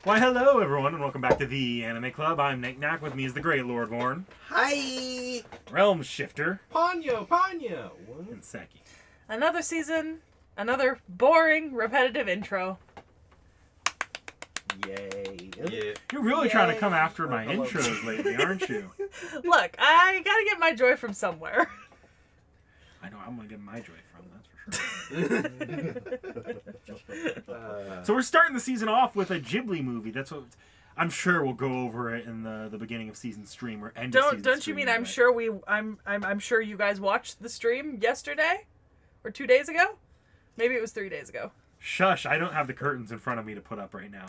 Why, hello, everyone, and welcome back to the Anime Club. I'm Nick Knack. With me is the great Lord Vorn. Hi! Realm Shifter. Ponyo! And Seki. Another season, another boring, repetitive intro. Yay. Yeah. You're really trying to come after my intros lately, aren't you? Look, I gotta get my joy from somewhere. I know, I'm going to get my joy from, that's for sure. So we're starting the season off with a Ghibli movie. That's what... I'm sure we'll go over it in the beginning of season stream or end of season Don't stream. you mean I'm sure you guys watched the stream yesterday? Or 2 days ago? Maybe it was 3 days ago. Shush, I don't have the curtains in front of me to put up right now.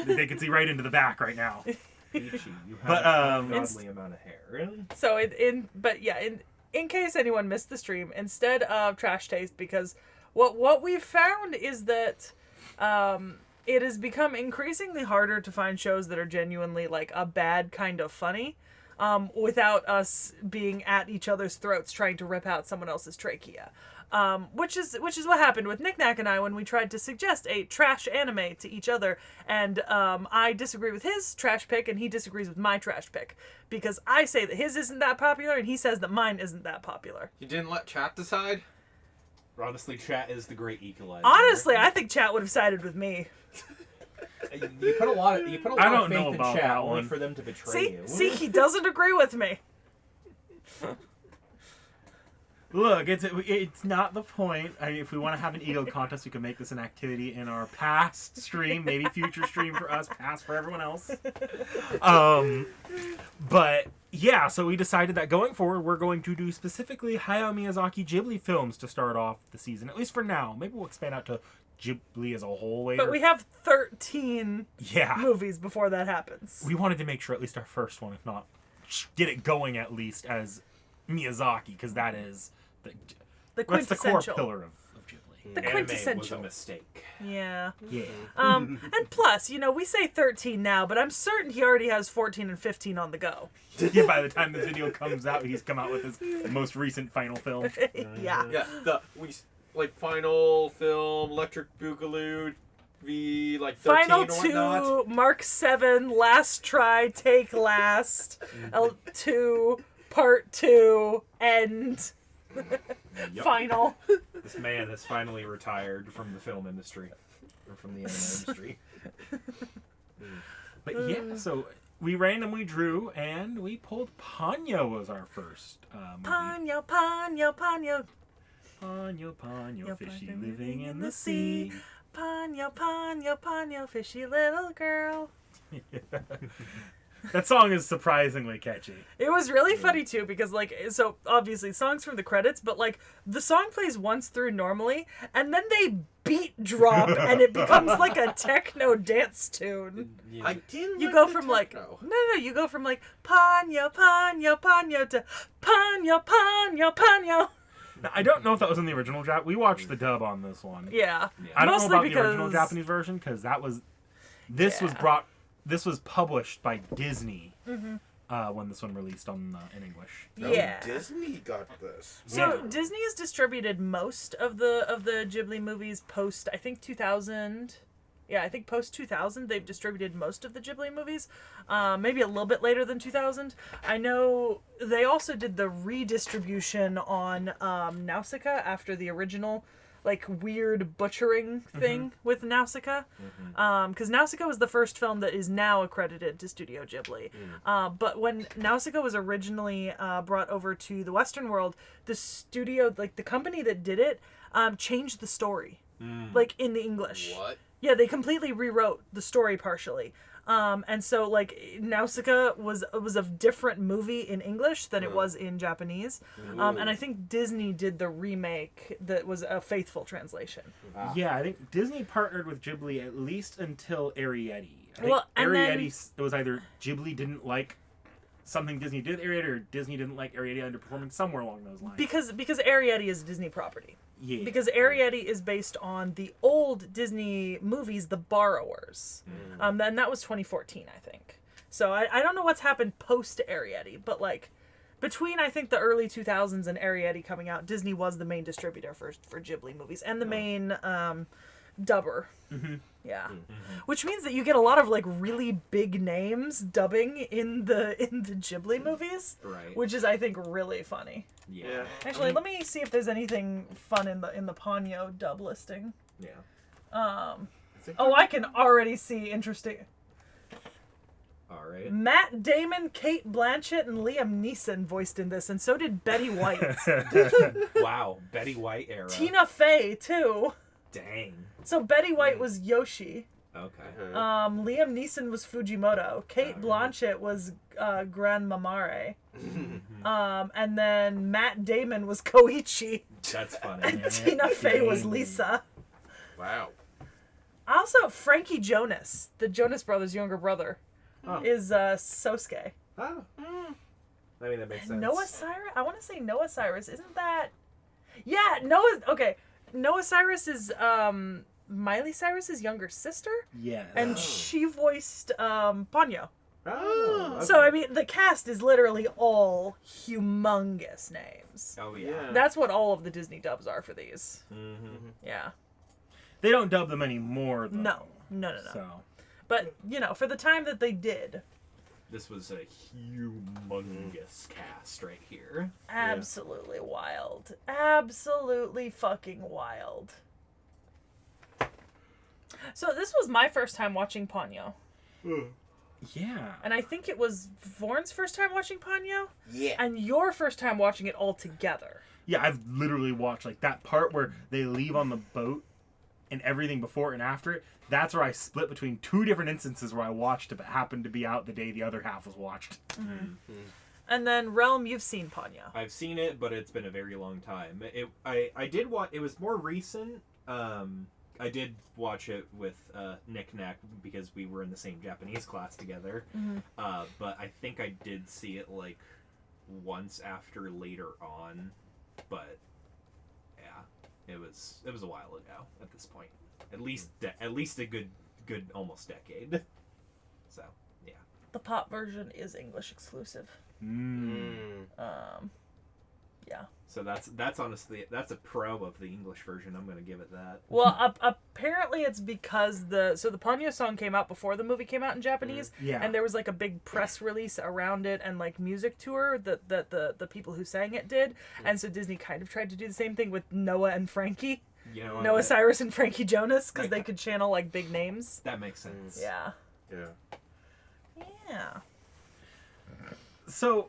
They can see right into the back right now. T.H.E, you have a godly amount of hair. So in case anyone missed the stream, instead of Trash Taste, because what we've found is that it has become increasingly harder to find shows that are genuinely like a bad kind of funny, without us being at each other's throats trying to rip out someone else's trachea. Which is what happened with Nick Knack and I when we tried to suggest a trash anime to each other, and I disagree with his trash pick and he disagrees with my trash pick, because I say that his isn't that popular and he says that mine isn't that popular. You didn't let chat decide? Honestly, chat is the great equalizer. Honestly, I think chat would have sided with me. You put a lot of faith in chat only for them to betray you. See, he doesn't agree with me. Look, it's not the point. I mean, if we want to have an ego contest, we can make this an activity in our past stream, maybe future stream for us, past for everyone else. But yeah, so we decided that going forward, we're going to do specifically Hayao Miyazaki Ghibli films to start off the season, at least for now. Maybe we'll expand out to Ghibli as a whole later. But we have 13 movies before that happens. We wanted to make sure at least our first one, if not get it going at least as Miyazaki, because that is that's the core pillar of Ghibli. The quintessential. Anime was a mistake. Yeah. Yeah. And plus, we say 13 now, but I'm certain he already has 14 and 15 on the go. Yeah, by the time the video comes out, he's come out with his most recent final film. Yeah. Yeah, final film, Electric Boogaloo, V, 13 Final or whatnot. 2, Mark 7, Last Try, Take Last, L2, Part 2, End. Yep. Final. This man has finally retired from the film industry. Or from the anime industry. But yeah, so we randomly drew, and we pulled Ponyo as our first movie. Ponyo, Ponyo, Ponyo. Ponyo, Ponyo, fishy living in the sea. Ponyo, Ponyo, Ponyo, fishy little girl. That song is surprisingly catchy. It was really funny too, because so obviously songs from the credits, but the song plays once through normally, and then they beat drop and it becomes like a techno dance tune. I didn't You go from you go from Ponyo, Ponyo, Ponyo to Ponyo, Ponyo, Ponyo. Now, I don't know if that was in the original Jap. We watched the dub on this one. Yeah. I don't Mostly know about because the original Japanese version, because this was published by Disney when this one released in English. Yeah. Disney got this. So Disney has distributed most of the Ghibli movies post, I think, 2000. Yeah, I think post 2000 they've distributed most of the Ghibli movies. Maybe a little bit later than 2000. I know they also did the redistribution on Nausicaa after the original weird butchering thing with Nausicaa. Because Nausicaa was the first film that is now accredited to Studio Ghibli. But when Nausicaa was originally brought over to the Western world, the studio, the company that did it, changed the story. In the English. What? Yeah, they completely rewrote the story partially. And so Nausicaa was a different movie in English than it was in Japanese. And I think Disney did the remake that was a faithful translation. Yeah, I think Disney partnered with Ghibli at least until Arrietty. It was either Ghibli didn't like something Disney did with Arrietty, or Disney didn't like Arrietty underperforming, somewhere along those lines. Because Arrietty is a Disney property. Yeah. Because Arrietty is based on the old Disney movies, The Borrowers. And that was 2014, I think. So I don't know what's happened post Arrietty, but between I think the early 2000s and Arrietty coming out, Disney was the main distributor for Ghibli movies and the main dubber. Mm-hmm. Yeah. Mm-hmm. Which means that you get a lot of like really big names dubbing in the Ghibli movies, Right. which is I think really funny. Yeah. Actually, let me see if there's anything fun in the Ponyo dub listing. Yeah. Oh, I can already see interesting. All right. Matt Damon, Kate Blanchett, and Liam Neeson voiced in this, and so did Betty White. Wow. Betty White era. Tina Fey too. Dang. So Betty White was Yoshi. Okay. Liam Neeson was Fujimoto. Kate Blanchett was Grandmamare. And then Matt Damon was Koichi. That's funny. And Tina Fey was Lisa. Wow. Also, Frankie Jonas, the Jonas Brothers' younger brother, is Sosuke. Oh. I mean, that makes sense. Noah Cyrus? I want to say Noah Cyrus. Isn't that... Yeah, Noah... Okay. Noah Cyrus is Miley Cyrus's younger sister. Yes. And she voiced Ponyo. Oh. Okay. So, I mean, the cast is literally all humongous names. Oh, yeah. That's what all of the Disney dubs are for these. Mm-hmm. Yeah. They don't dub them anymore, though. No. So. But, for the time that they did, This was a humongous cast right here. absolutely wild. Absolutely fucking wild. So this was my first time watching Ponyo. Yeah. And I think it was Vorn's first time watching Ponyo. Yeah. And your first time watching it all together. Yeah, I've literally watched, like, that part where they leave on the boat and everything before and after it. That's where I split between two different instances where I watched it, but happened to be out the day the other half was watched. And then Realm, you've seen Ponyo. I've seen it, but it's been a very long time. I did watch. It was more recent. I did watch it with Nick Nack because we were in the same Japanese class together. But I think I did see it like once after later on. But yeah, it was a while ago at this point. At least a good almost decade. So yeah. The pop version is English exclusive. Yeah. So that's honestly that's a pro of the English version. I'm gonna give it that. Well, apparently it's because the Ponyo song came out before the movie came out in Japanese, Yeah. and there was like a big press release around it and like music tour that the people who sang it did, and so Disney kind of tried to do the same thing with Noah and Frankie, You know, Noah Cyrus and Frankie Jonas, because they could channel like big names. that makes sense. Yeah. Yeah. So,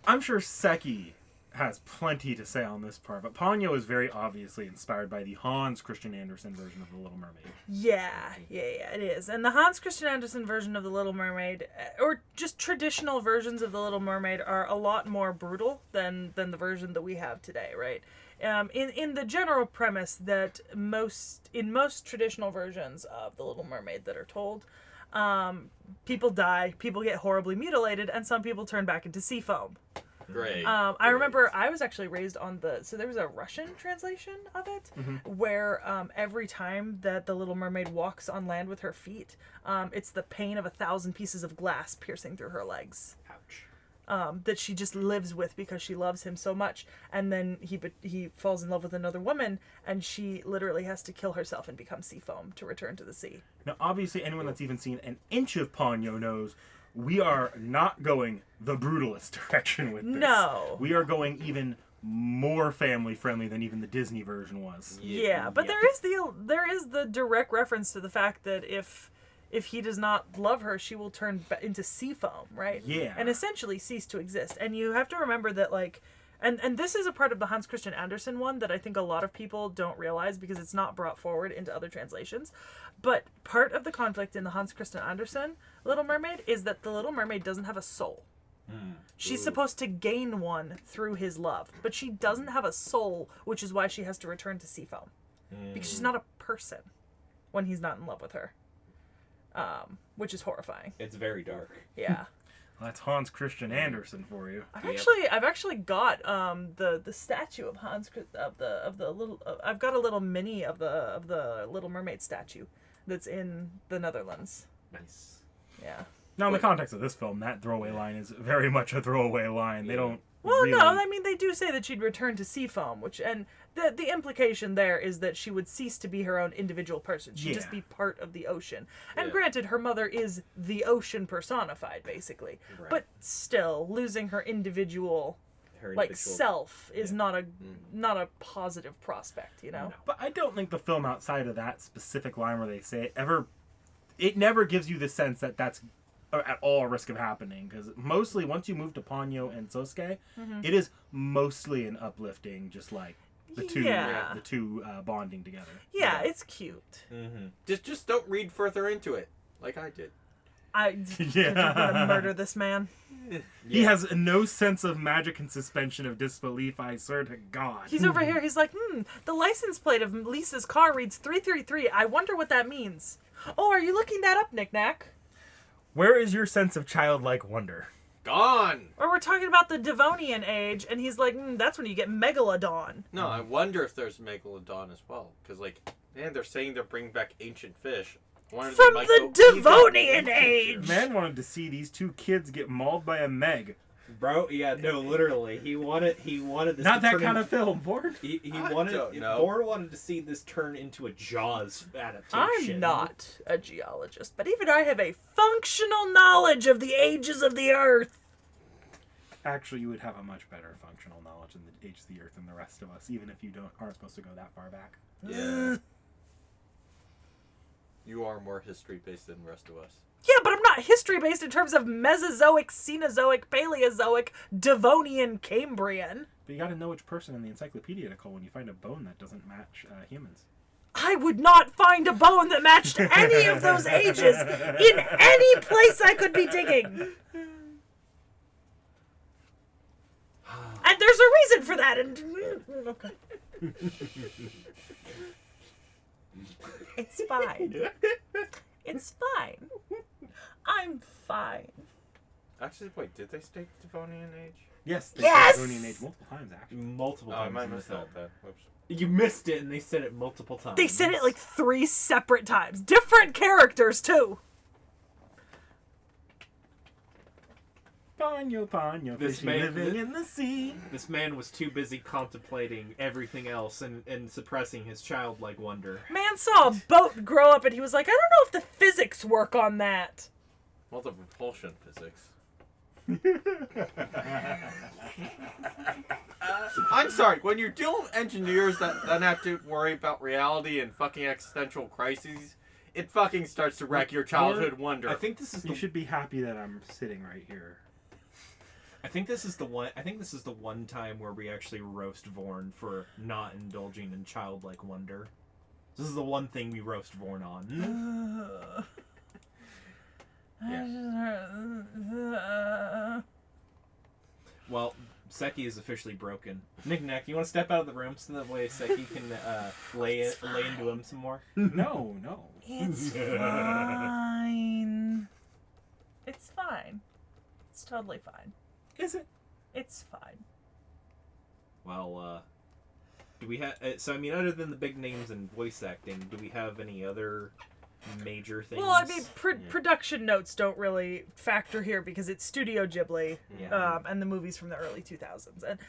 I'm sure Seki has plenty to say on this part, but Ponyo is very obviously inspired by the Hans Christian Andersen version of The Little Mermaid. Yeah, it is. And the Hans Christian Andersen version of The Little Mermaid, or just traditional versions of The Little Mermaid, are a lot more brutal than the version that we have today, right? In the general premise that in most traditional versions of The Little Mermaid that are told, people die, people get horribly mutilated, and some people turn back into sea foam. Great. I remember I was actually raised on so there was a Russian translation of it where every time that the Little Mermaid walks on land with her feet, it's the pain of 1,000 pieces of glass piercing through her legs. Ouch. That she just lives with because she loves him so much, and then he falls in love with another woman, and she literally has to kill herself and become sea foam to return to the sea. Now, obviously, anyone that's even seen an inch of Ponyo knows we are not going the brutalist direction with this. No. We are going even more family friendly than even the Disney version was. Yeah, but there is the direct reference to the fact that if he does not love her, she will turn into sea foam, right? Yeah. And essentially cease to exist. And you have to remember that, like, and this is a part of the Hans Christian Andersen one that I think a lot of people don't realize because it's not brought forward into other translations. But part of the conflict in the Hans Christian Andersen Little Mermaid is that the Little Mermaid doesn't have a soul. She's supposed to gain one through his love, but she doesn't have a soul, which is why she has to return to sea foam. Because she's not a person when he's not in love with her. Which is horrifying. It's very dark. Yeah. Well, that's Hans Christian Andersen for you. I've actually got the statue of I've got a little mini of the Little Mermaid statue that's in the Netherlands. Nice. Yeah. Now, in the context of this film, that throwaway line is very much a throwaway line. They don't Well, really... no, I mean, they do say that she'd return to Seafoam, and the implication there is that she would cease to be her own individual person. She'd just be part of the ocean. And granted, her mother is the ocean personified, basically. Right. But still, losing her individual self is not a positive prospect, you know? No. But I don't think the film, outside of that specific line where they say it, it never gives you the sense that that's at all a risk of happening, because mostly once you move to Ponyo and Sosuke, it is mostly an uplifting, just like the two bonding together. Yeah, it's cute. Just don't read further into it, like I did. You're gonna murder this man. He has no sense of magic and suspension of disbelief, I swear to God. He's over here, he's like, the license plate of Lisa's car reads 333. I wonder what that means. Oh, are you looking that up, Knick-Knack? Where is your sense of childlike wonder? Gone! Or we're talking about the Devonian age, and he's like, that's when you get Megalodon. No, I wonder if there's Megalodon as well. Because, man, they're saying they're bringing back ancient fish. From the Devonian age! Man wanted to see these two kids get mauled by a Meg. Bro, yeah, no, literally. He wanted this Not to that turn kind of film, Ford. Ford wanted to see this turn into a Jaws adaptation. I'm not a geologist, but even I have a functional knowledge of the ages of the Earth. Actually, you would have a much better functional knowledge of the age of the Earth than the rest of us, even if you aren't supposed to go that far back. Yeah. You are more history-based than the rest of us. Yeah, but I'm not history-based in terms of Mesozoic, Cenozoic, Paleozoic, Devonian, Cambrian. But you gotta know which person in the encyclopedia to call when you find a bone that doesn't match humans. I would not find a bone that matched any of those ages in any place I could be digging. And there's a reason for that. And okay. It's fine. It's fine. I'm fine. Actually, wait, did they state Devonian age? Yes, they Yes! said Devonian age multiple times, actually. Multiple Oh, I times. might in the miss film. that. Whoops. You missed it, and they said it multiple times. They said it like 3 separate times. Different characters, too. Ponyo, Ponyo, This fishy man- living in the sea. This man was too busy contemplating everything else and suppressing his childlike wonder. Man saw a boat grow up and he was like, I don't know if the physics work on that. Well, the propulsion physics. I'm sorry, when you're dealing with engineers that have to worry about reality and fucking existential crises, it fucking starts to wreck your childhood wonder. I think this is You should be happy that I'm sitting right here. I think this is the one time where we actually roast Vorn for not indulging in childlike wonder. This is the one thing we roast Vorn on. Well, Seki is officially broken. Knick-Knack, you want to step out of the room so that way Seki can lay into him some more? No. It's fine. It's fine. It's totally fine. Is it? It's fine. Well, do we have... so, I mean, other than the big names and voice acting, do we have any other major things? Well, I mean, production notes don't really factor here because it's Studio Ghibli, and the movies from the early 2000s. And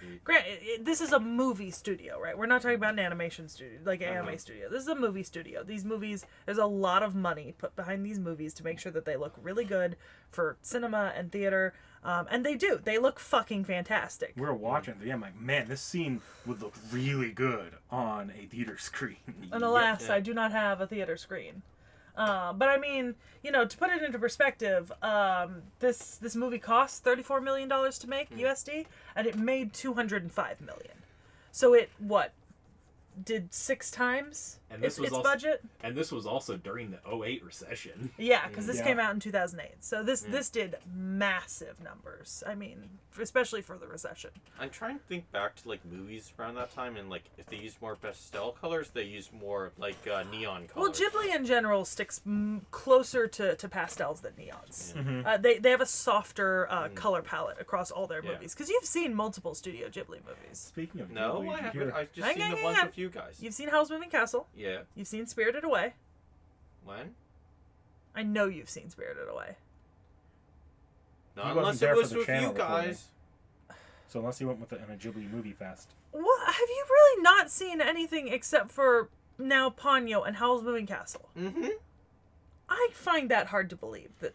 this is a movie studio, right? We're not talking about an animation studio, like an anime studio. This is a movie studio. These movies, there's a lot of money put behind these movies to make sure that they look really good for cinema and theater. And they do. They look fucking fantastic. We're watching it. I'm like, man, this scene would look really good on a theater screen. And alas, I do not have a theater screen. But I mean, to put it into perspective, this movie cost $34 million to make USD, and it made $205 million. So it did 6 times its budget. And this was also during the 2008 recession. Yeah, because this came out in 2008. So this did massive numbers. I mean, especially for the recession. I'm trying to think back to movies around that time, and if they used more pastel colors, they used more neon colors. Well, Ghibli in general sticks closer to pastels than neons. Mm-hmm. They have a softer color palette across all their movies. Because you've seen multiple Studio Ghibli movies. Speaking of No, Ghibli, I did you haven't. hear- I've just seen the ones with you guys. You've seen Howl's Moving Castle. Yeah. You've seen Spirited Away. When? I know you've seen Spirited Away. Not He wasn't unless there it for was the with channel you guys. So unless you went with it in a Ghibli movie fest. Well, have you really not seen anything except for now Ponyo and Howl's Moving Castle? Mm-hmm. I find that hard to believe that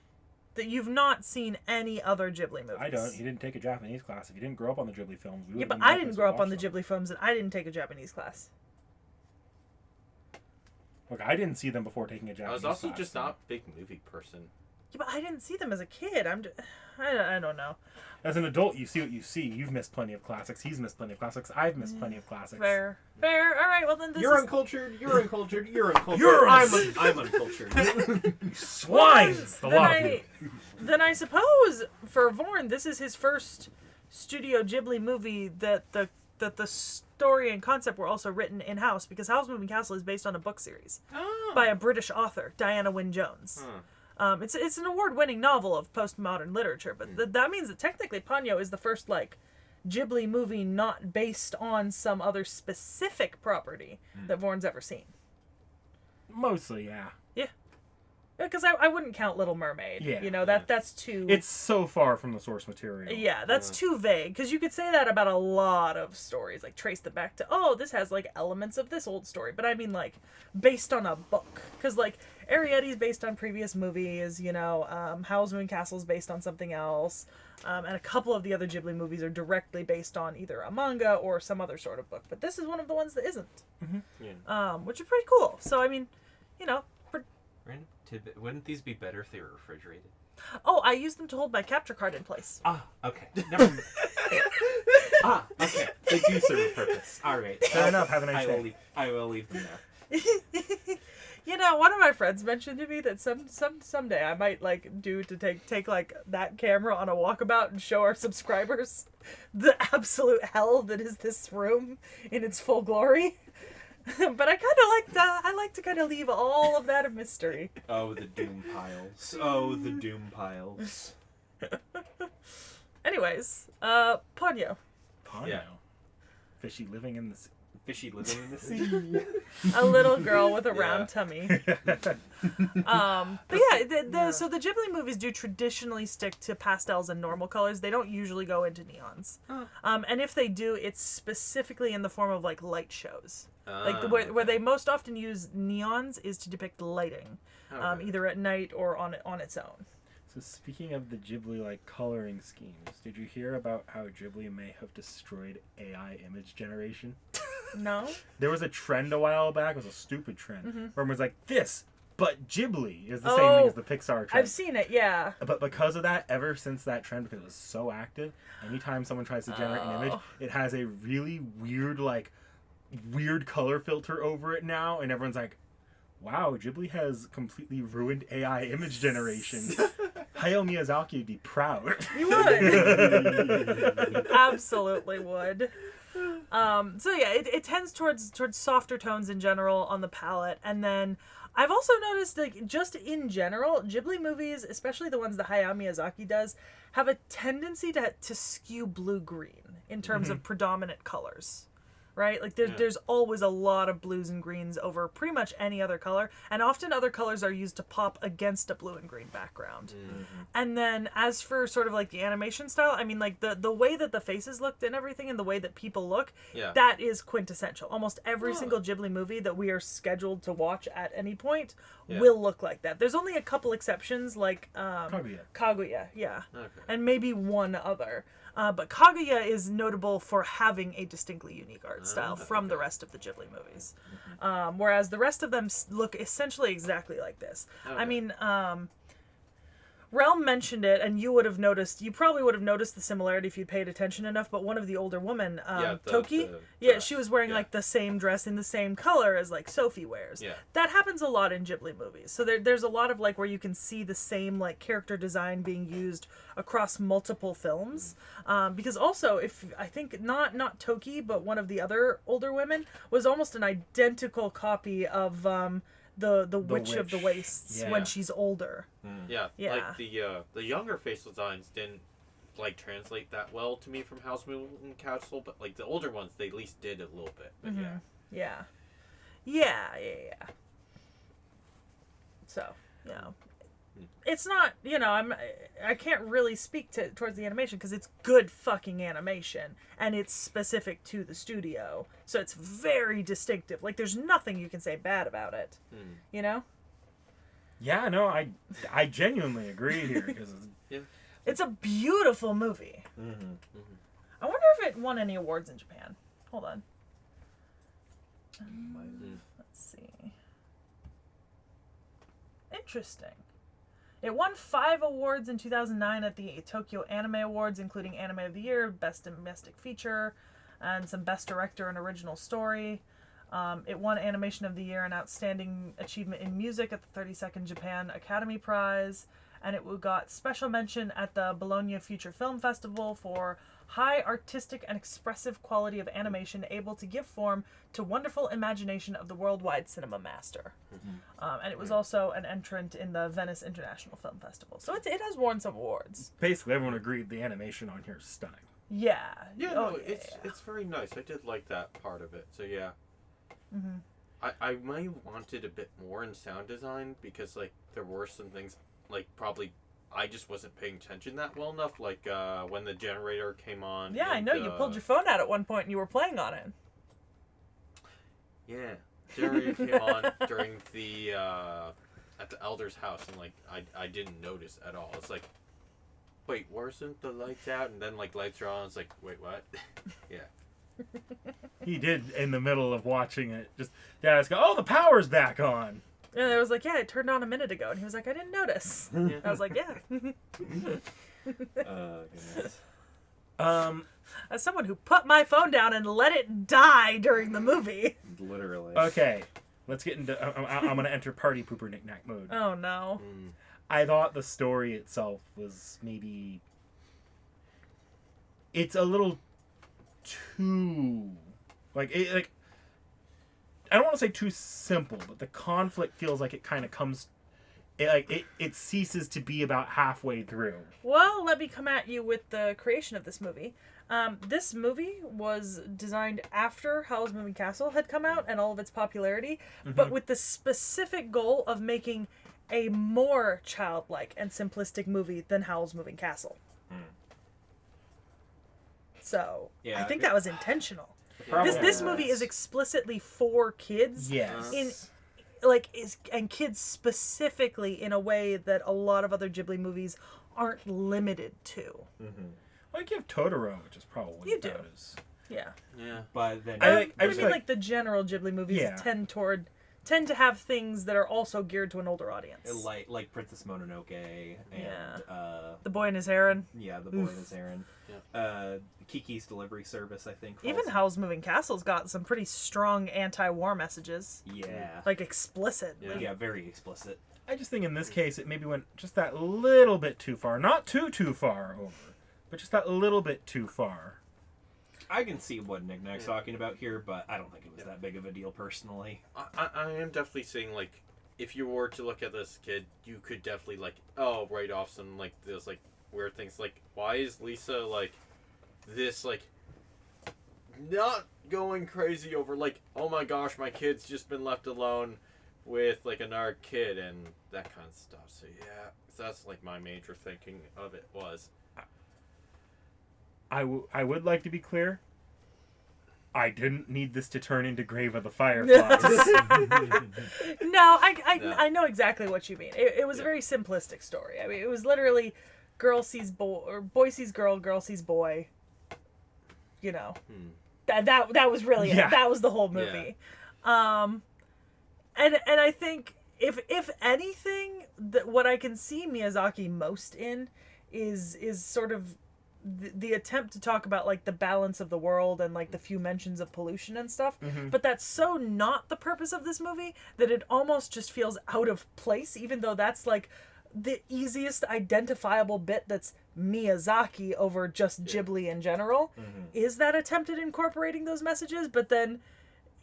you've not seen any other Ghibli movies. I don't. You didn't take a Japanese class. If you didn't grow up on the Ghibli films, we Yeah, would've but been I more didn't likely grow to up on the watch them. Ghibli films, and I didn't take a Japanese class. Look, I didn't see them before taking a Japanese I was also class, just so. not a big movie person. Yeah, but I didn't see them as a kid. I don't know. As an adult, you see what you see. You've missed plenty of classics. He's missed plenty of classics. I've missed plenty of classics. Fair. All right. Well, then You're uncultured. You're uncultured. You're uncultured. I'm uncultured. Swines! The lot of you. Then I suppose for Vorn, this is his first Studio Ghibli movie that the story and concept were also written in house, because Howl's Moving Castle is based on a book series by a British author, Diana Wynne Jones. It's an award-winning novel of postmodern literature, but that means that technically Ponyo is the first Ghibli movie not based on some other specific property that Vorn's ever seen. Mostly, yeah. Because I wouldn't count Little Mermaid. Yeah. That's too... It's so far from the source material. Yeah, that's too vague. Because you could say that about a lot of stories. Like, trace them back to, this has, elements of this old story. But I mean, based on a book. Because, Arrietty's based on previous movies, Howl's Moving Castle's based on something else. And a couple of the other Ghibli movies are directly based on either a manga or some other sort of book. But this is one of the ones that isn't. Mm-hmm. Which is pretty cool. So, I mean, Random tidbit. Wouldn't these be better if they were refrigerated? Oh, I used them to hold my capture card in place. Okay. Never mind. Okay. They do serve a purpose. All right. Fair enough. Have a nice day. I will leave them there. One of my friends mentioned to me that someday I might take that camera on a walkabout and show our subscribers the absolute hell that is this room in its full glory. But I like to kind of leave all of that a mystery. Oh, the doom piles. Oh, the doom piles. Anyways, Ponyo. Ponyo. Yeah. Fishy living in the sea. Fishy living in the sea. A little girl with a round tummy. But yeah, so the Ghibli movies do traditionally stick to pastels and normal colors. They don't usually go into neons. And if they do, it's specifically in the form of light shows. Where they most often use neons is to depict lighting, either at night or on its own. So speaking of the Ghibli coloring schemes, did you hear about how Ghibli may have destroyed AI image generation? No. There was a trend a while back. It was a stupid trend. Where everyone was like, this, but Ghibli is the same thing as the Pixar trend. I've seen it, yeah. But because of that, ever since that trend, because it was so active, anytime someone tries to generate an image, it has a really weird, weird color filter over it now, and everyone's like, wow, Ghibli has completely ruined AI image generation. Hayao Miyazaki would be proud. He would. Absolutely would. So yeah, it tends towards softer tones in general on the palette, and then I've also noticed just in general, Ghibli movies, especially the ones that Hayao Miyazaki does, have a tendency to skew blue-green in terms of predominant colors. Right? There's always a lot of blues and greens over pretty much any other color. And often other colors are used to pop against a blue and green background. And then as for sort of the animation style, I mean, the way that the faces looked and everything and the way that people look, that is quintessential. Almost every single Ghibli movie that we are scheduled to watch at any point will look like that. There's only a couple exceptions, Kaguya, yeah. Okay. And maybe one other. But Kaguya is notable for having a distinctly unique art style from the rest of the Ghibli movies. Whereas the rest of them look essentially exactly like this. I mean, Realm mentioned it, and you probably would have noticed the similarity if you'd paid attention enough, but one of the older women, Toki, she was wearing the same dress in the same color as Sophie wears. Yeah. That happens a lot in Ghibli movies. So there's a lot of where you can see the same character design being used across multiple films. Because also, I think not Toki, but one of the other older women was almost an identical copy of the Witch of the Wastes when she's older. Yeah. The younger facial designs didn't translate that well to me from Howl's Moving Castle, but the older ones they at least did a little bit. But yeah. So, it's not, I can't really speak towards the animation because it's good fucking animation and it's specific to the studio, so it's very distinctive. Like, there's nothing you can say bad about it. You know? Yeah, no, I genuinely agree here because it's a beautiful movie. I wonder if it won any awards in Japan. Hold on. Let's see. Interesting. It won 5 awards in 2009 at the Tokyo Anime Awards, including Anime of the Year, Best Domestic Feature, and some Best Director and Original Story. It won Animation of the Year and Outstanding Achievement in Music at the 32nd Japan Academy Prize, and it got special mention at the Bologna Future Film Festival for high artistic and expressive quality of animation able to give form to wonderful imagination of the worldwide cinema master. And it was also an entrant in the Venice International Film Festival. So it has won some awards. basically everyone agreed the animation on here is stunning. Yeah. It's very nice. I did like that part of it. So yeah. I might have wanted a bit more in sound design because like there were some things like probably I just wasn't paying attention that well enough, like when the generator came on. Yeah, I know. You pulled your phone out at one point and you were playing on it. Yeah. Generator came on during the, at the elder's house, and like, I didn't notice at all. It's like, wait, wasn't the lights out? And then like lights are on, it's like, wait, what? Yeah. He did in the middle of watching it. Just Dad go, oh, the power's back on. And I was like, yeah, it turned on a minute ago. And he was like, I didn't notice. I was like, yeah. Goodness. As someone who put my phone down and let it die during the movie. Literally. Okay, let's get into. I'm gonna enter party pooper knick-knack mode. Oh no. I thought the story itself was maybe. It's a little too, like I don't want to say too simple, but the conflict feels like it kind of comes. It ceases to be about halfway through. Well, let me come at you with the creation of this movie. This movie was designed after Howl's Moving Castle had come out and all of its popularity, but with the specific goal of making a more childlike and simplistic movie than Howl's Moving Castle. So, Yeah, I think that was intentional. Probably This movie is explicitly for kids. Yes. And kids specifically in a way that a lot of other Ghibli movies aren't limited to. Well, you have Totoro, which is probably You do. about as... Yeah. Yeah. But then I mean, like the general Ghibli movies Yeah. tend to have things that are also geared to an older audience. like Princess Mononoke and The Boy and His Heron. the Boy and His Heron. Kiki's Delivery Service, I think. Even Howl's Moving Castle's got some pretty strong anti-war messages. Yeah. Like explicit. Yeah, very explicit. I just think in this case it maybe went just that little bit too far. Not too far over, but just that little bit too far. I can see what Knick-Knack's talking about here, but I don't think it was that big of a deal personally. I am definitely seeing, like, if you were to look at this kid, you could definitely, like, write off some, like, those, like, weird things. Like, why is Lisa, like, this, like, not going crazy over, like, oh my gosh, my kid's just been left alone with, like, another kid and that kind of stuff. So, yeah, that's, like, my major thinking of it was. I would like to be clear. I didn't need this to turn into Grave of the Fireflies. No, I know exactly what you mean. It was a very simplistic story. I mean, it was literally girl sees boy, or boy sees girl, girl sees boy. You know, that was really it. That was the whole movie. Yeah. And I think if anything, what I can see Miyazaki most in is sort of the attempt to talk about like the balance of the world and like the few mentions of pollution and stuff, but that's so not the purpose of this movie that it almost just feels out of place, even though that's like the easiest identifiable bit that's Miyazaki over just Ghibli in general, is that attempt at incorporating those messages, but then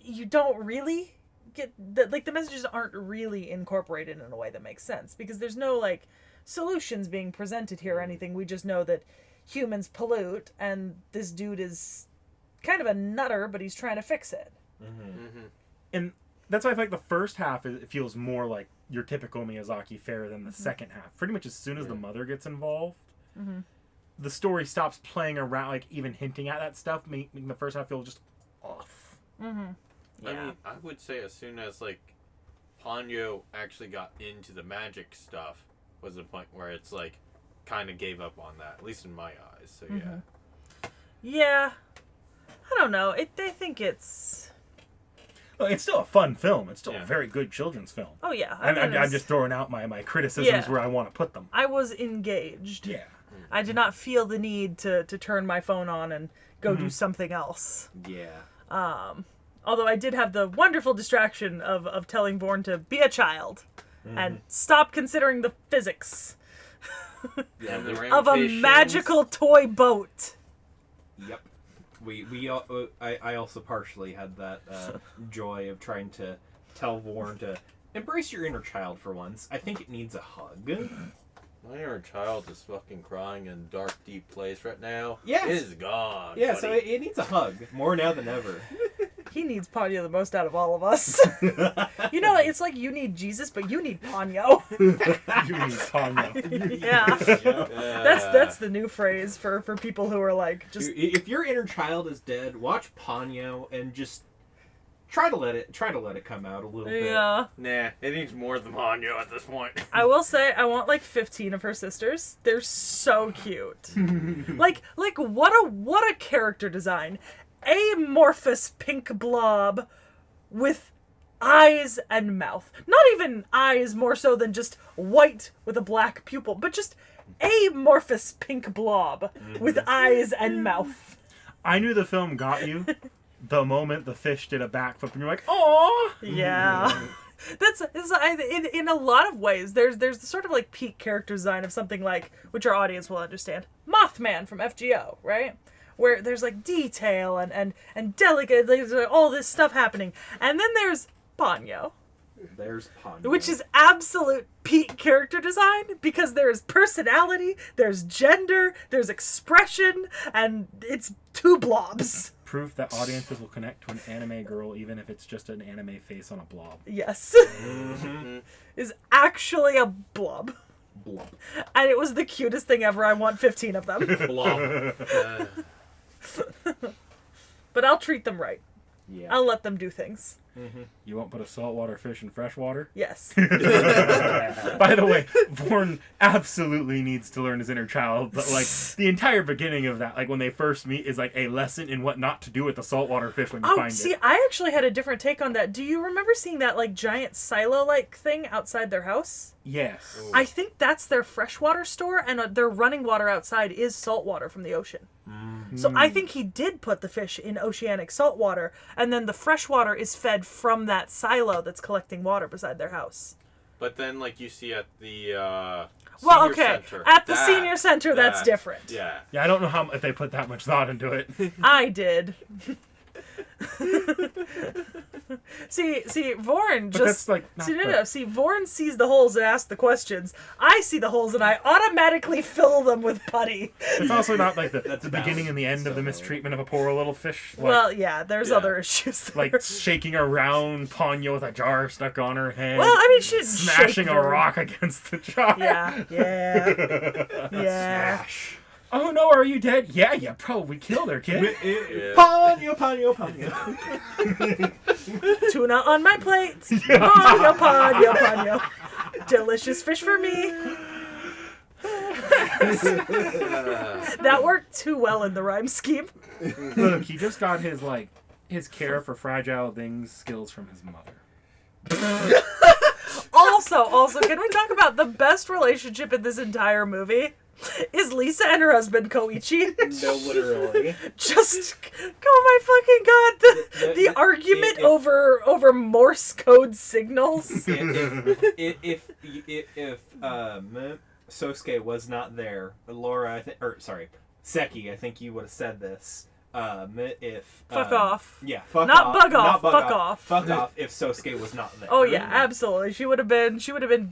you don't really get the messages aren't really incorporated in a way that makes sense because there's no like solutions being presented here or anything. We just know that humans pollute and this dude is kind of a nutter, but he's trying to fix it. And that's why I feel like the first half it feels more like your typical Miyazaki fare than the second half. Pretty much as soon as the mother gets involved, the story stops playing around, like even hinting at that stuff, making the first half feel just off. Yeah. I mean, I would say as soon as like Ponyo actually got into the magic stuff was the point where it's like kind of gave up on that, at least in my eyes. So Yeah. I don't know. I think it's... Well, it's still a fun film. It's still a very good children's film. Oh, yeah. I'm just throwing out my criticisms where I want to put them. I was engaged. Yeah. I did not feel the need to turn my phone on and go do something else. Yeah. Although I did have the wonderful distraction of telling Vorn to be a child and stop considering the physics of a magical toy boat. Yep. I also partially had that joy of trying to tell Vorn to embrace your inner child for once. I think it needs a hug. My inner child is fucking crying in a dark, deep place right now. Yes. It is gone. Yeah, buddy. so it needs a hug more now than ever. He needs Ponyo the most out of all of us. You know, it's like you need Jesus, but you need Ponyo. You need Ponyo. Yeah. That's the new phrase for people who are like just... If your inner child is dead, watch Ponyo and just try to let it come out a little bit. Yeah. Nah, it needs more than Ponyo at this point. I will say I want like 15 of her sisters. They're so cute. like what a character design. Amorphous pink blob with eyes and mouth. Not even eyes more so than just white with a black pupil, but just amorphous pink blob with eyes and mouth. I knew the film got you the moment the fish did a backflip and you're like, "Aww!" Yeah. In a lot of ways, there's the sort of like peak character design of something like, which our audience will understand, Mothman from FGO, right? Where there's like detail and delicate, there's all this stuff happening. And then there's Ponyo. There's Ponyo. Which is absolute peak character design because there's personality, there's gender, there's expression, and it's two blobs. Proof that audiences will connect to an anime girl even if it's just an anime face on a blob. Yes. Is actually a blob. Blob. And it was the cutest thing ever. I want 15 of them. Blob. But I'll treat them right. Yeah. I'll let them do things. You won't put a saltwater fish in freshwater? Yes. By the way, Vorn absolutely needs to learn his inner child, but like the entire beginning of that, like when they first meet, is like a lesson in what not to do with the saltwater fish when you find it. See, I actually had a different take on that. Do you remember seeing that like giant silo-like thing outside their house? Yes. Ooh. I think that's their freshwater store, and their running water outside is salt water from the ocean. So I think he did put the fish in oceanic salt water, and then the fresh water is fed from that silo that's collecting water beside their house. But then, like you see at the Well, senior okay, center, at the senior center, that's that- different. Yeah. Yeah, I don't know if they put that much thought into it. I did. See, Vorn But just... that's like not the- See, Vorn sees the holes and asks the questions. I see the holes and I automatically fill them with putty. It's also not like the That's beginning and the end of the mistreatment of a poor little fish. Like, Well, yeah, there's Yeah. other issues there. like shaking around Ponyo with a jar stuck on her head. Well, I mean, she's smashing a rock against the jar. Yeah. Smash. Oh no, are you dead? Yeah, you probably killed her, kid. Yeah. Ponyo, Ponyo, Ponyo. Tuna on my plate. Ponyo. Delicious fish for me. That worked too well in the rhyme scheme. Look, he just got his care for fragile things skills from his mother. Also, can we talk about the best relationship in this entire movie? Is Lisa and her husband Koichi. No, literally. Just, oh my fucking god, the argument over Morse code signals. If Sosuke was not there, Laura, Seki, I think you would have said this. if fuck off. Yeah, fuck not off. Bug off. Not bug fuck off. off. Fuck off if Sosuke was not there. Oh yeah, absolutely. She would have been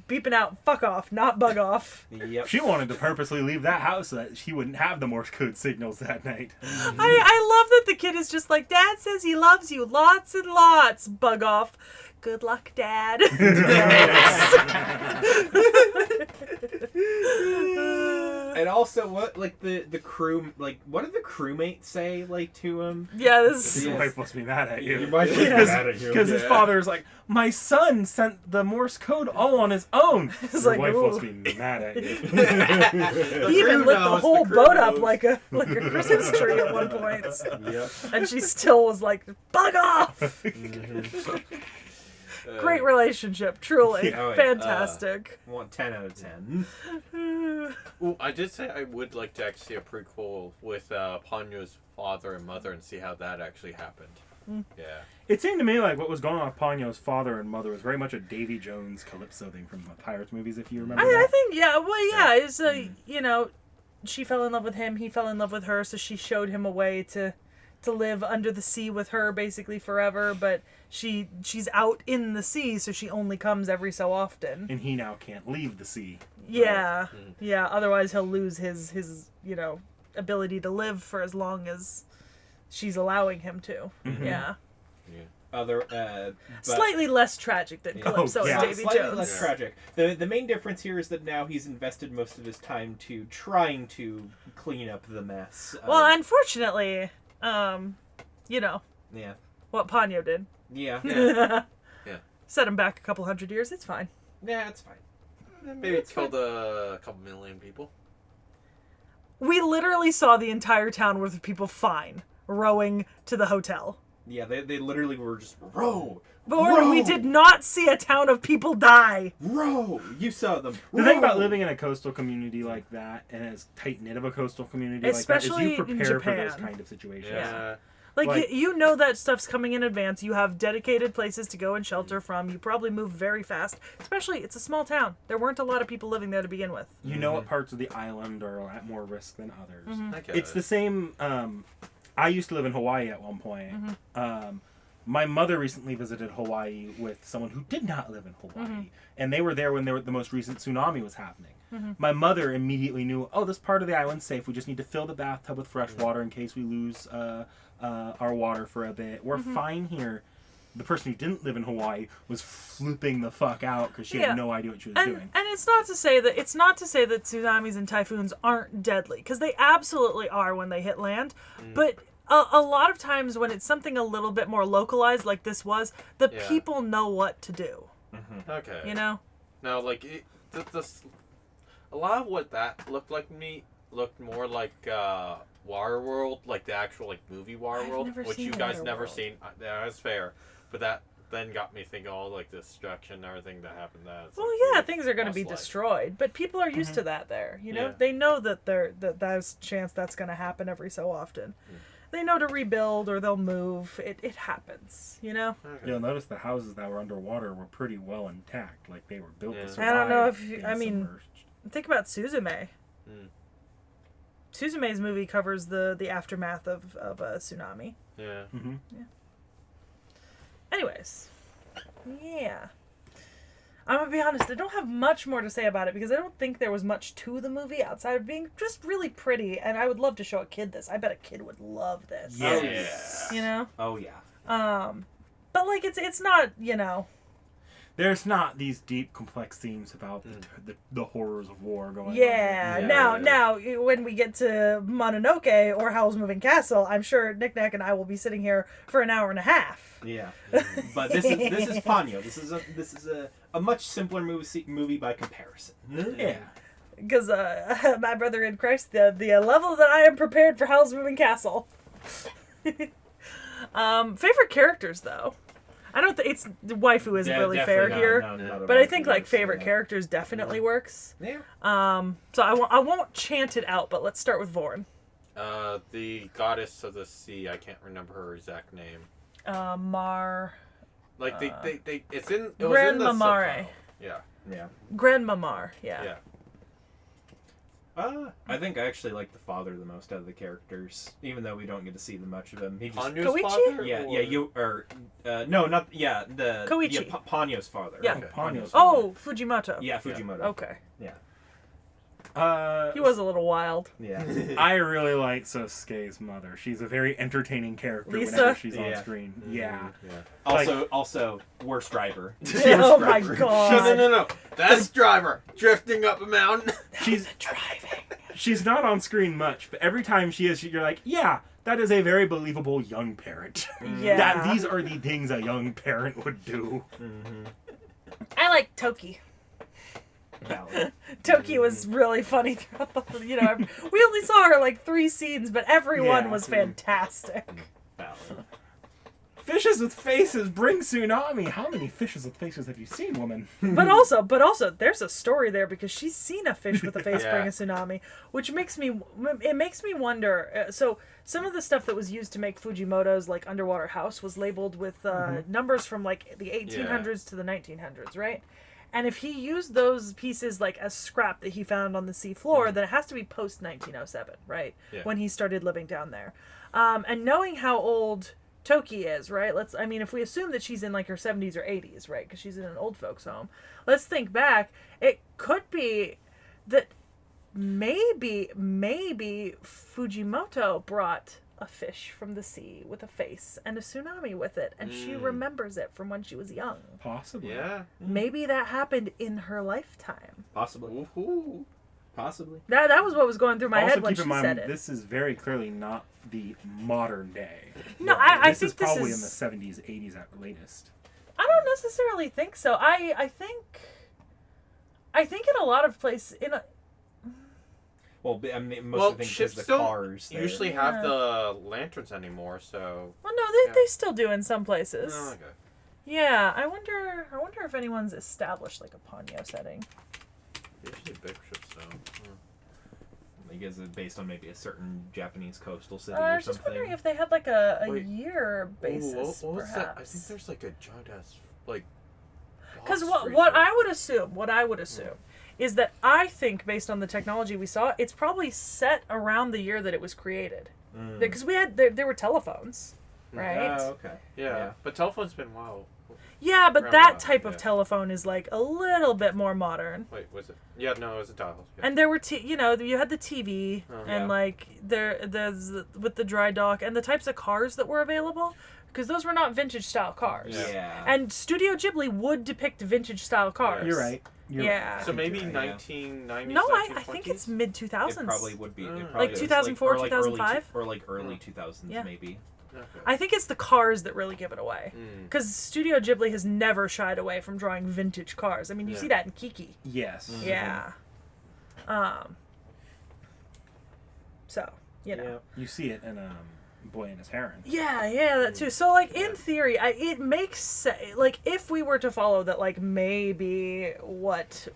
beeping out fuck off, not bug off. Yep. She wanted to purposely leave that house so that she wouldn't have the Morse code signals that night. I love that the kid is just like, Dad says he loves you lots and lots. Bug off. Good luck, Dad. And also, what the crew what did the crewmates say to him? Yeah, Your wife must be mad at you. Your wife must be mad at you. Because his father is like, my son sent the Morse code all on his own. It's Your like, wife ooh. must be mad at you. He even lit the whole boat up like a Christmas tree at one point. Yep. And she still was like, bug off. Great relationship, truly. Oh, yeah. Fantastic. 10 out of 10. Ooh, I did say I would like to actually see a prequel with Ponyo's father and mother and see how that actually happened. Yeah. It seemed to me like what was going on with Ponyo's father and mother was very much a Davy Jones Calypso thing from the Pirates movies, if you remember that. I think, yeah, well, yeah, it's, she fell in love with him, he fell in love with her, so she showed him a way to live under the sea with her basically forever, but she's out in the sea, so she only comes every so often. And he now can't leave the sea. Yeah, yeah, otherwise he'll lose his ability to live for as long as she's allowing him to. Mm-hmm. Yeah. Slightly less tragic than Calypso and Davy slightly Jones. less tragic. The main difference here is that now he's invested most of his time to trying to clean up the mess. Well, unfortunately, yeah, what Ponyo did. yeah. Set him back a couple hundred years. It's fine. Yeah, it's fine. Maybe it's killed a couple million people. We literally saw the entire town worth of people fine rowing to the hotel. Yeah, they literally were just row. But we did not see a town of people die. Row! You saw them. The thing about living in a coastal community like that, and as tight-knit of a coastal community Especially like that, is you in prepare for Japan. those kind of situations. Yeah. Like you know that stuff's coming in advance. You have dedicated places to go and shelter from. You probably move very fast. Especially, it's a small town. There weren't a lot of people living there to begin with. You know what parts of the island are at more risk than others. Mm-hmm. It's the same... I used to live in Hawaii at one point. Mm-hmm. My mother recently visited Hawaii with someone who did not live in Hawaii. Mm-hmm. And they were there when the most recent tsunami was happening. Mm-hmm. My mother immediately knew, this part of the island's safe. We just need to fill the bathtub with fresh water in case we lose our water for a bit. We're fine here. The person who didn't live in Hawaii was flipping the fuck out because she had no idea what she was doing. And it's not to say that tsunamis and typhoons aren't deadly, because they absolutely are when they hit land. But a lot of times when it's something a little bit more localized, like this was, the people know what to do. Okay. You know? No, like a lot of what that looked like to me looked more like Waterworld, like the actual movie Waterworld, which you guys never seen. That's fair, but that then got me thinking all the destruction and everything that happened. Things are going to be destroyed, but people are used to that there. You know, Yeah. they know that there's a chance that's going to happen every so often. They know to rebuild or they'll move. It happens, you know? Okay. You'll notice the houses that were underwater were pretty well intact. Like, they were built to Yeah. survive. I don't know if being submerged. think about Suzume. Suzume's movie covers the aftermath of a tsunami. Yeah. Mm-hmm. Anyways, yeah. I'm gonna be honest, I don't have much more to say about it because I don't think there was much to the movie outside of being just really pretty, and I would love to show a kid this. I bet a kid would love this. Yes. You know? Oh yeah. But it's not, you know. There's not these deep, complex themes about the horrors of war going on. Yeah. Now, when we get to Mononoke or Howl's Moving Castle, I'm sure Nick Nack and I will be sitting here for an hour and a half. Yeah. But this is Ponyo. This is a much simpler movie by comparison. Yeah. Because my brother in Christ, the level that I am prepared for Howl's Moving Castle. Favorite characters though. I don't think it's the waifu isn't really fair here, but I think favorite characters definitely works. Yeah. So I won't chant it out, but let's start with Vorn. The goddess of the sea. I can't remember her exact name. Mar. Like they it's in. It was in Grandma the Mare. subtitle. Yeah. Yeah. Grandma Mar. Yeah. Yeah. I think I actually like the father the most out of the characters, even though we don't get to see much of him. He just Koichi? father? yeah, Or... you or no, not yeah, the Koichi. yeah, Ponyo's father. Yeah. Okay. Ponyo's Oh, Fujimoto. Yeah, Fujimoto. Okay. Yeah. He was a little wild. Yeah. I really like Sasuke's mother. She's a very entertaining character Lisa? whenever she's on Yeah. screen. Mhm, Yeah. Also, worst driver. Oh my driver. god. No. Best driver drifting up a mountain. She's driving. She's not on screen much, but every time she is, you're like, yeah, that is a very believable young parent. Yeah. That these are the things a young parent would do. Mm-hmm. I like Toki. Valid. Toki was really funny throughout the, we only saw her like 3 scenes, but everyone Yeah. was fantastic. Valid. Fishes with faces bring tsunami. How many fishes with faces have you seen, woman? But also, there's a story there because she's seen a fish with a face Yeah. bring a tsunami, which makes me wonder. So some of the stuff that was used to make Fujimoto's like underwater house was labeled with numbers from like the 1800s to the 1900s, right? And if he used those pieces like as scrap that he found on the sea floor, then it has to be post 1907, right? Yeah. When he started living down there, and knowing how old Toki is, right? If we assume that she's in like her 70s or 80s, right? Because she's in an old folks home. Let's think back. It could be that maybe Fujimoto brought a fish from the sea with a face and a tsunami with it, and she remembers it from when she was young. Possibly. Yeah. Maybe that happened in her lifetime. Possibly. Ooh. Possibly. That was what was going through my Also head when keep she in mind, said it. this is very clearly not the modern day. No, I This think is this probably is. in the 70s, 80s at latest. I don't necessarily think so. I think in a lot of places Well, I mean, most Well, of the things ships there's the don't cars. There. usually have the lanterns anymore, so. Well, no, Yeah. they still do in some places. Oh, okay. Yeah, I wonder if anyone's established like a Ponyo setting. Usually big ships, though. I guess it's based on maybe a certain Japanese coastal city I or was just something. wondering if they had like a Wait. year basis, Ooh, what was that? I perhaps. think there's like a giant ass like. Because box what freezer. I would assume is that I think based on the technology we saw, it's probably set around the year that it was created. Because there were telephones, right? Oh, okay. Yeah, but telephone's been wow. Yeah, but Around that that, type of yeah. telephone is like a little bit more modern. Wait, was it? Yeah, no, it was a dial. Yeah. And there were, you had the TV Oh, and yeah. like there's with the dry dock and the types of cars that were available because those were not vintage style cars. Yeah. And Studio Ghibli would depict vintage style cars. You're right. Yeah. So maybe Right, 1990s. No, I think it's mid 2000s. It probably would be. It Like probably is, 2004, or like 2005? or like early 2000s Yeah. maybe. Okay. I think it's the cars that really give it away. Because Studio Ghibli has never shied away from drawing vintage cars. I mean, you Yeah. see that in Kiki. Yes. Yeah. So, Yeah. You see it in Boy and His Heron. Yeah, that too. So, like, in theory, it makes like if we were to follow that, like maybe what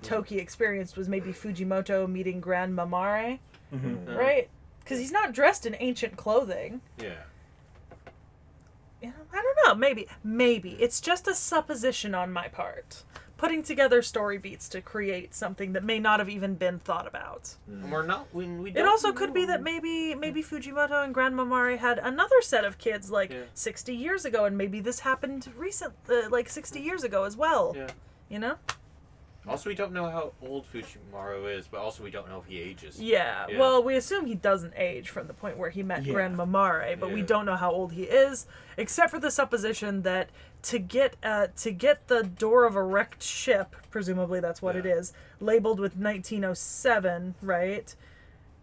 Toki experienced was maybe Fujimoto meeting Grandma Mare, right? Because he's not dressed in ancient clothing. Yeah. I don't know. Maybe it's just a supposition on my part, putting together story beats to create something that may not have even been thought about. And we're not when we. It don't also could be know. that maybe Fujimoto and Grandma Mare had another set of kids like 60 years ago, and maybe this happened like 60 years ago as well. Yeah. You know? Also, we don't know how old Fujimaru is, but also we don't know if he ages. Yeah. Yeah. Well, we assume he doesn't age from the point where he met Yeah. Grandma Mare, but we Yeah. don't know how old he is, except for the supposition that to get the door of a wrecked ship, presumably that's what it is, labeled with 1907, right?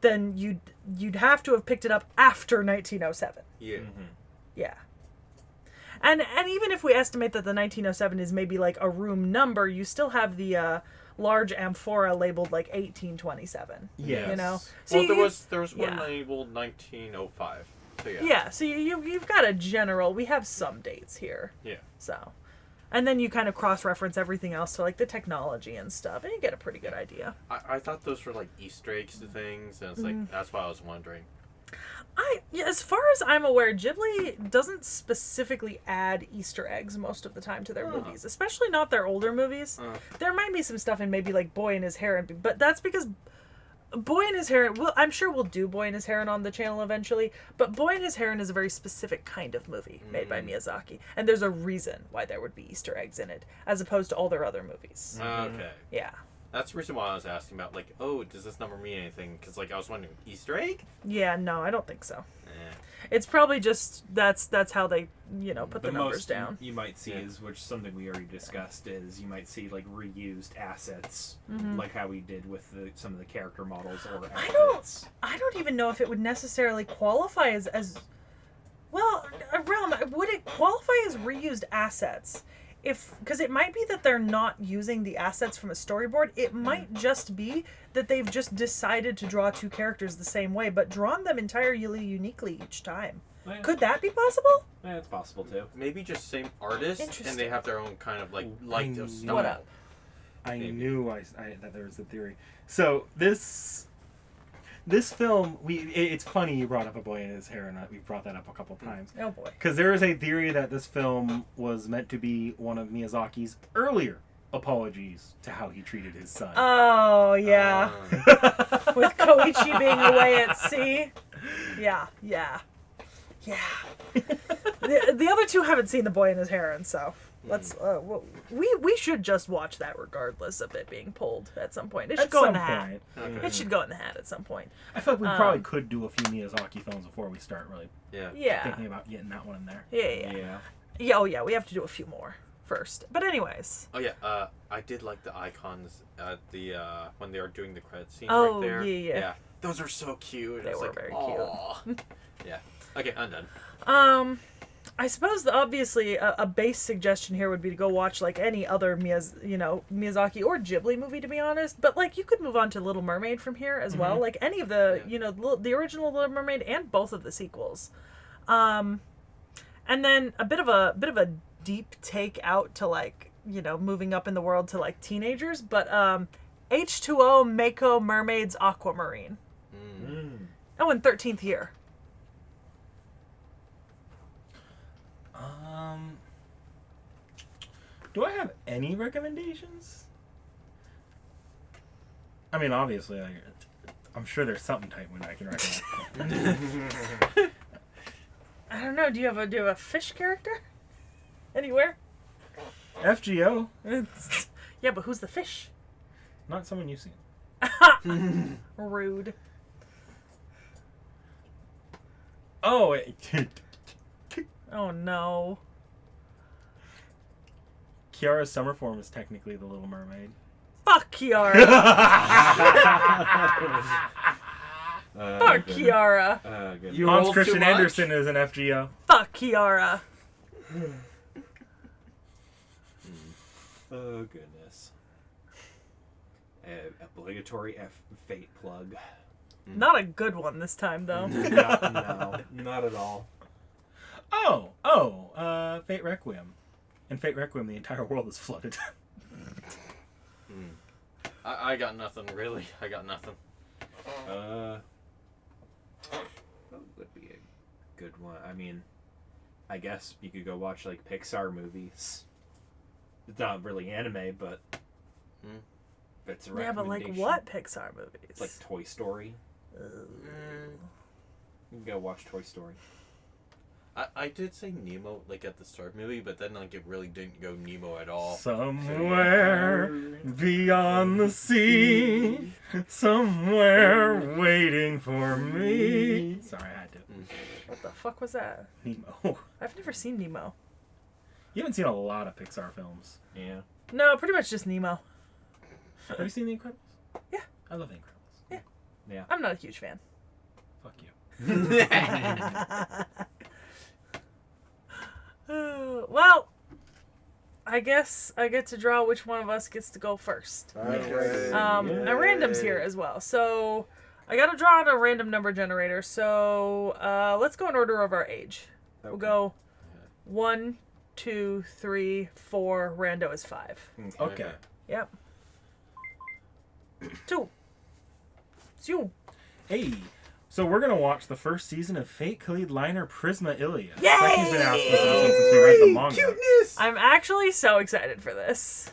Then you'd have to have picked it up after 1907. Yeah. Yeah. And even if we estimate that the 1907 is maybe like a room number, you still have the large amphora labeled like 1827. Yes. You know. Well, you- there was one yeah. labeled 1905. So yeah. Yeah, so you've got a general. We have some dates here. Yeah. So, and then you kind of cross-reference everything else to like the technology and stuff, and you get a pretty good idea. I thought those were like Easter eggs to things, and it's like that's why I was wondering. As far as I'm aware, Ghibli doesn't specifically add Easter eggs most of the time to their movies, especially not their older movies. There might be some stuff in maybe like Boy and His Heron, but that's because Boy and His Heron, I'm sure we'll do Boy and His Heron on the channel eventually, but Boy and His Heron is a very specific kind of movie made by Miyazaki, and there's a reason why there would be Easter eggs in it, as opposed to all their other movies. Okay. Yeah. That's the reason why I was asking about, like, oh, does this number mean anything? Because, like, I was wondering, Easter egg? Yeah, no, I don't think so. Eh. It's probably just, that's how they, put the numbers down. You might see is, which something we already discussed, is you might see, like, reused assets, like how we did with some of the character models or outfits. I don't even know if it would necessarily qualify as well, Realm, would it qualify as reused assets? Because it might be that they're not using the assets from a storyboard. It might just be that they've just decided to draw two characters the same way, but drawn them entirely uniquely each time. Yeah. Could that be possible? Yeah, it's possible too. Maybe just same artist, and they have their own kind of, like, light of style. What up? I knew that there was a theory. So this film, it's funny you brought up A Boy and His Heron. We've brought that up a couple times. Oh boy. Because there is a theory that this film was meant to be one of Miyazaki's earlier apologies to how he treated his son. Oh, yeah. With Koichi being away at sea. Yeah. The other two haven't seen The Boy and His Heron, so let's we should just watch that regardless of it being pulled at some point. It should go in the hat. Okay. It should go in the hat at some point. I feel like we probably could do a few Miyazaki films before we start really Yeah. thinking about getting that one in there. Yeah. Oh yeah, we have to do a few more first. But anyways. Oh yeah, I did like the icons at the when they were doing the credit scene Oh, right there. yeah. Those are so cute. They were very cute. Yeah. Okay, I'm done. I suppose obviously a base suggestion here would be to go watch like any other Miyazaki or Ghibli movie, to be honest. But like you could move on to Little Mermaid from here as well, like any of the the original Little Mermaid and both of the sequels. And then a bit of a deep take out to like moving up in the world to like teenagers, but H2O Mako Mermaids Aquamarine. Oh, in 13th year. Do I have any recommendations? I mean, obviously, I'm sure there's something Tightwind I can recommend. I don't know. Do you have a fish character anywhere? FGO. Yeah, but who's the fish? Not someone you've seen. Rude. Oh. Oh no. Kiara's summer form is technically the Little Mermaid. Fuck Kiara. Fuck Kiara. Hans Christian Andersen is an FGO. Fuck Kiara. Oh goodness. Obligatory Fate plug. Not a good one this time though. No, not at all. Fate Requiem. In Fate Requiem, the entire world is flooded. I got nothing, really. I got nothing. What would be a good one? I mean, I guess you could go watch, like, Pixar movies. It's not really anime, but it's a recommendation. Yeah, but like what Pixar movies? It's like Toy Story. You can go watch Toy Story. I did say Nemo, like, at the start of the movie, but then, like, it really didn't go Nemo at all. Somewhere beyond the sea, somewhere waiting for me. Sorry, I had to. What the fuck was that? Nemo. I've never seen Nemo. You haven't seen a lot of Pixar films. Yeah. No, pretty much just Nemo. Have you seen The Incredibles? Yeah. I love The Incredibles. Yeah. I'm not a huge fan. Fuck you. Well, I guess I get to draw which one of us gets to go first. Okay. Now random's here as well, so I gotta draw on a random number generator. So let's go in order of our age. Okay. We'll go 1, 2, 3, 4. Rando is 5. Okay. Yep. 2. It's you. Hey. So we're gonna watch the first season of Fate Khalid Liner Prisma Ilia. Yay! Becky's been asking for this one since we read the manga. Cuteness! I'm actually so excited for this.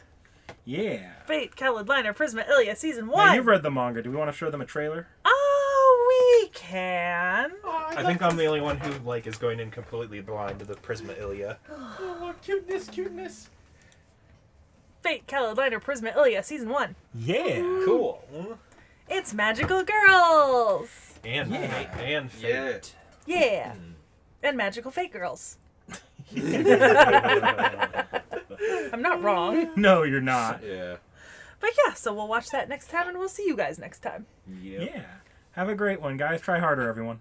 Yeah. Fate, Colored Liner, Prisma, Ilya, Season 1. Now, you've read the manga. Do we want to show them a trailer? Oh, we can. I think I'm the only one who like is going in completely blind to the Prisma Ilya. Oh, cuteness. Fate, Colored Liner, Prisma, Ilya, Season 1. Yeah. Cool. It's magical girls. And Yeah. and Fate. Yeah. And magical fate girls. I'm not wrong. No, you're not. Yeah. But yeah, so we'll watch that next time, and we'll see you guys next time. Yep. Yeah. Have a great one, guys. Try harder, everyone.